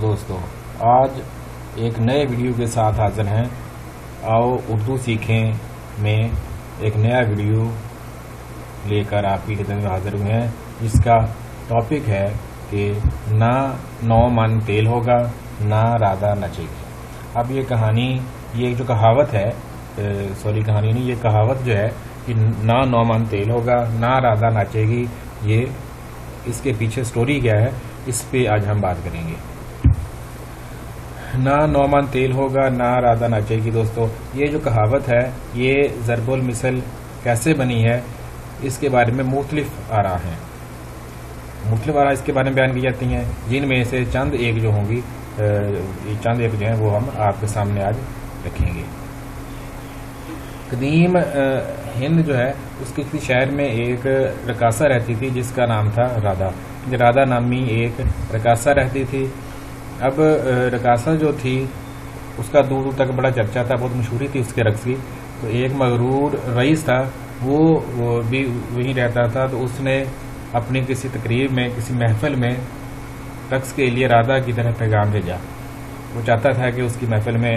دوستو، آج ایک نئے ویڈیو کے ساتھ حاضر ہیں۔ آؤ اردو سیکھیں میں ایک نیا ویڈیو لے کر آپ کی خدمت میں حاضر ہوئے ہیں، جس کا ٹاپک ہے کہ نہ 9 من تیل ہوگا نہ رادھا نچے گی۔ اب یہ کہانی، یہ جو کہاوت ہے، کہانی نہیں، یہ کہاوت جو ہے کہ نہ 9 من تیل ہوگا نہ رادھا ناچے گی، یہ اس کے پیچھے سٹوری کیا ہے، اس پہ آج ہم بات کریں گے۔ نہ 9 من تیل ہوگا نہ رادھا ناچے گی۔ دوستو، یہ جو کہاوت ہے یہ ضرب المثل کیسے بنی ہے، اس کے بارے میں مختلف آراء ہیں، مختلف آراء اس کے بارے میں بیان کی جاتی ہیں، جن میں سے چند ایک جو ہوں گی، چند ایک جو ہیں وہ ہم آپ کے سامنے آج رکھیں گے۔ قدیم ہند جو ہے، اس کے کسی شہر میں ایک رقاصہ رہتی تھی جس کا نام تھا رادھا۔ رادھا نامی ایک رقاصہ رہتی تھی۔ اب رقاصہ جو تھی اس کا دور دور تک بڑا چرچا تھا، بہت مشہوری تھی اس کے رقص کی۔ تو ایک مغرور رئیس تھا، وہ بھی وہیں رہتا تھا، تو اس نے اپنی کسی تقریب میں، کسی محفل میں رقص کے لیے رادھا کی طرف پیغام بھیجا۔ وہ چاہتا تھا کہ اس کی محفل میں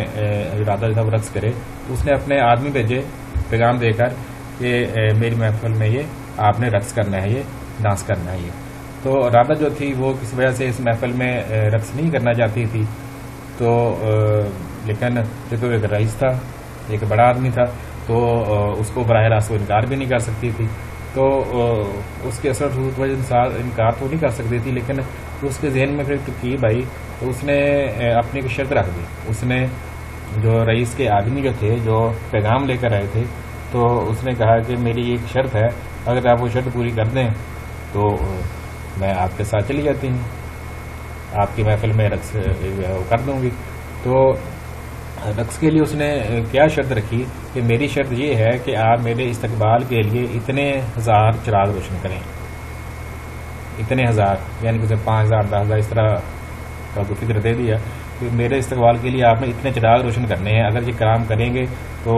رادھا جو تھا وہ رقص کرے، تو اس نے اپنے آدمی بھیجے پیغام دے کر کہ میری محفل میں یہ آپ نے رقص کرنا ہے، یہ ڈانس کرنا ہے۔ یہ تو رادھا جو تھی وہ کسی وجہ سے اس محفل میں رقص نہیں کرنا چاہتی تھی، تو لیکن جو ایک رئیس تھا، ایک بڑا آدمی تھا، تو اس کو براہ راست انکار بھی نہیں کر سکتی تھی۔ تو اس کے اثر انکار تو نہیں کر سکتی تھی، لیکن اس کے ذہن میں پھر ترکیب آئی، تو اس نے اپنی ایک شرط رکھ دی۔ اس نے جو رئیس کے آدمی جو تھے، جو پیغام لے کر آئے تھے، تو اس نے کہا کہ میری ایک شرط ہے، اگر آپ وہ شرط پوری کر دیں تو میں آپ کے ساتھ چلی جاتی ہوں، آپ کی محفل میں رقص کر دوں گی۔ تو رقص کے لیے اس نے کیا شرط رکھی کہ میری شرط یہ ہے کہ آپ میرے استقبال کے لیے اتنے 1000 چراغ روشن کریں، اتنے 1000، یعنی کہ 5000 10,000 اس طرح کا کوئی فکر دے دیا کہ میرے استقبال کے لیے آپ نے اتنے چراغ روشن کرنے ہیں، اگر یہ کام کریں گے تو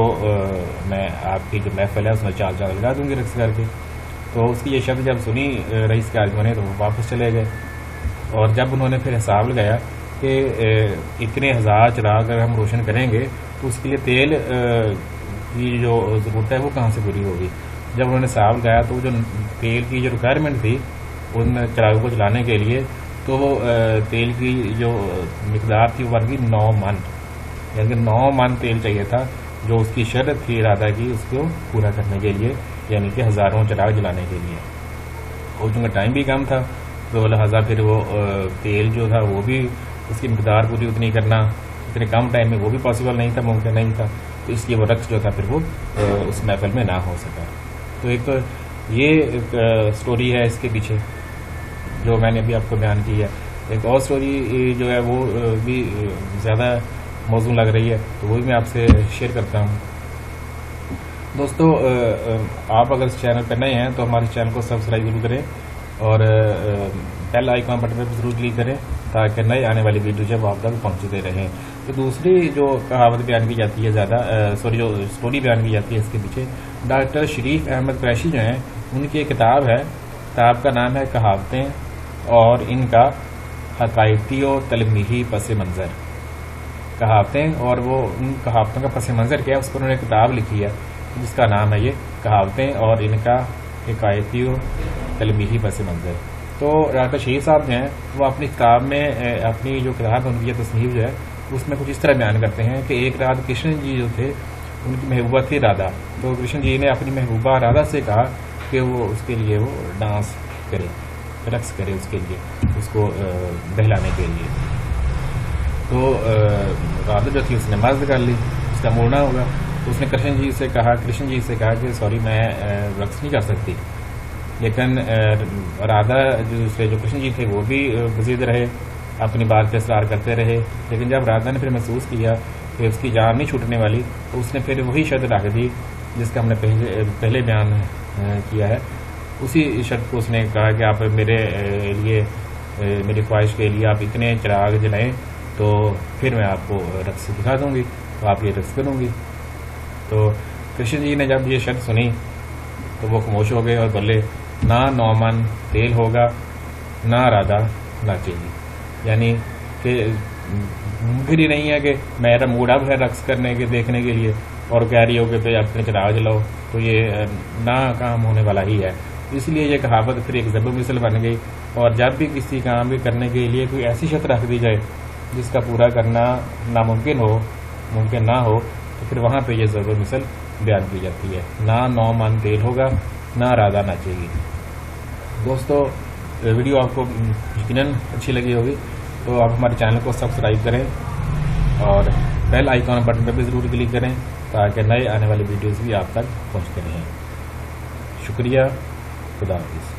میں آپ کی جو محفل ہے اس میں 4 چراغ لگا دوں گی رقص کر کے۔ تو اس کی یہ شرط جب سنی رئیس کے آدمیوں نے تو وہ واپس چلے گئے، اور جب انہوں نے پھر حساب لگایا کہ اتنے 1000 چراغ اگر ہم روشن کریں گے تو اس کے لیے تیل کی جو ضرورت ہے وہ کہاں سے پوری ہوگی۔ جب انہوں نے حساب لگایا تو جو تیل کی جو ریکوائرمنٹ تھی ان چراغوں کو چلانے کے لیے، تو وہ تیل کی جو مقدار تھی وہ بڑھ گئی 9 من، یعنی 9 من تیل چاہیے تھا، جو اس کی شرط تھی رادھا کی، اس کو پورا کرنے کے لیے، یعنی کہ 1000 چراغ جلانے کے لیے۔ اور چونکہ ٹائم بھی کم تھا تو لہٰذا پھر وہ تیل جو تھا وہ بھی اس کی مقدار پوری اتنی کرنا اتنے کم ٹائم میں وہ بھی پاسبل نہیں تھا، ممکن نہیں تھا، تو اس لیے وہ رقص جو تھا پھر وہ اس محفل میں نہ ہو سکا۔ تو ایک تو یہ سٹوری ہے اس کے پیچھے جو میں نے ابھی آپ کو بیان کی ہے۔ ایک اور سٹوری جو ہے وہ بھی زیادہ موزوں لگ رہی ہے، تو وہ بھی میں آپ سے شیئر کرتا ہوں۔ دوستو، آپ اگر اس چینل پہ نئے ہیں تو ہمارے چینل کو سبسکرائب ضرور کریں، اور بیل آئیکن بٹن پہ ضرور کلک کریں تاکہ نئے آنے والی ویڈیو جب آپ تک پہنچتے رہیں۔ تو دوسری جو کہاوت بیان کی جاتی ہے جو سٹوری بیان کی جاتی ہے اس کے پیچھے، ڈاکٹر شریف احمد قریشی جو ہیں، ان کی ایک کتاب ہے، کتاب کا نام ہے کہاوتیں اور ان کا حقائقی و تلمیحی پس منظر۔ کہاوتیں اور وہ ان کہاوتوں کا پس منظر کیا ہے، اس پر انہوں نے کتاب لکھی ہے جس کا نام ہے یہ کہاوتیں اور ان کا حقائقی و تلمیحی پس منظر۔ تو ڈاکٹر شریف صاحب جو ہیں وہ اپنی کتاب میں، اپنی جو کتاب ان کی تصنیف جو ہے اس میں کچھ اس طرح بیان کرتے ہیں کہ ایک رات کرشن جی جو تھے، ان کی محبوبہ تھی رادھا، تو کرشن جی نے اپنی محبوبہ رادھا سے کہا کہ وہ اس کے لیے وہ ڈانس کرے، رقص کرے، اس کے لیے، اس کو بہلانے کے لیے۔ تو رادھا جو تھی اس نے مرض کر لی، اس کا موڑنا ہوگا، تو اس نے کرشن جی سے کہا کہ سوری میں رقص نہیں کر سکتی۔ لیکن رادھا جو کرشن جی تھے وہ بھی بزید رہے، اپنی بات پہ اصرار کرتے رہے، لیکن جب رادھا نے پھر محسوس کیا کہ اس کی جان نہیں چھوٹنے والی، تو اس نے پھر وہی شرط رکھ دی جس کا ہم نے پہلے بیان کیا ہے۔ اسی شرط کو اس نے کہا کہ آپ میرے لیے، میری خواہش کے لیے آپ اتنے چراغ جلائیں تو پھر میں آپ کو رقص دکھا دوں گی، تو آپ یہ رقص کروں گی۔ تو کرشن جی نے جب یہ شرط سنی تو وہ خاموش ہو گئے اور بولے، نہ 9 من تیل ہوگا نہ رادھا ناچے گی، یعنی کہ ممکن ہی نہیں ہے کہ میرا موڈ اب ہے رقص کرنے کے دیکھنے کے لیے اور کیریوکے پہ اپنے چراغ جلاؤ، تو یہ ناکام ہونے والا ہی ہے۔ اس لیے یہ کہاوت پھر ایک ضرب مثل بن گئی، اور جب بھی کسی کام کے کرنے کے لیے کوئی ایسی شرط رکھ دی جائے جس کا پورا کرنا ناممکن ہو، ممکن نہ ہو، تو پھر وہاں پہ یہ ضرب مثل بیان کی جاتی ہے۔ نہ 9 من تیل ہوگا، نہ رادا ناچے گی۔ دوستو، ویڈیو آپ کو یقیناً اچھی لگی ہوگی، تو آپ ہمارے چینل کو سبسکرائب کریں اور بیل آئیکن بٹن پہ بھی ضرور کلک کریں تاکہ نئے آنے والے ویڈیوز بھی آپ تک پہنچتے رہیں۔ شکریہ، خدا حافظ۔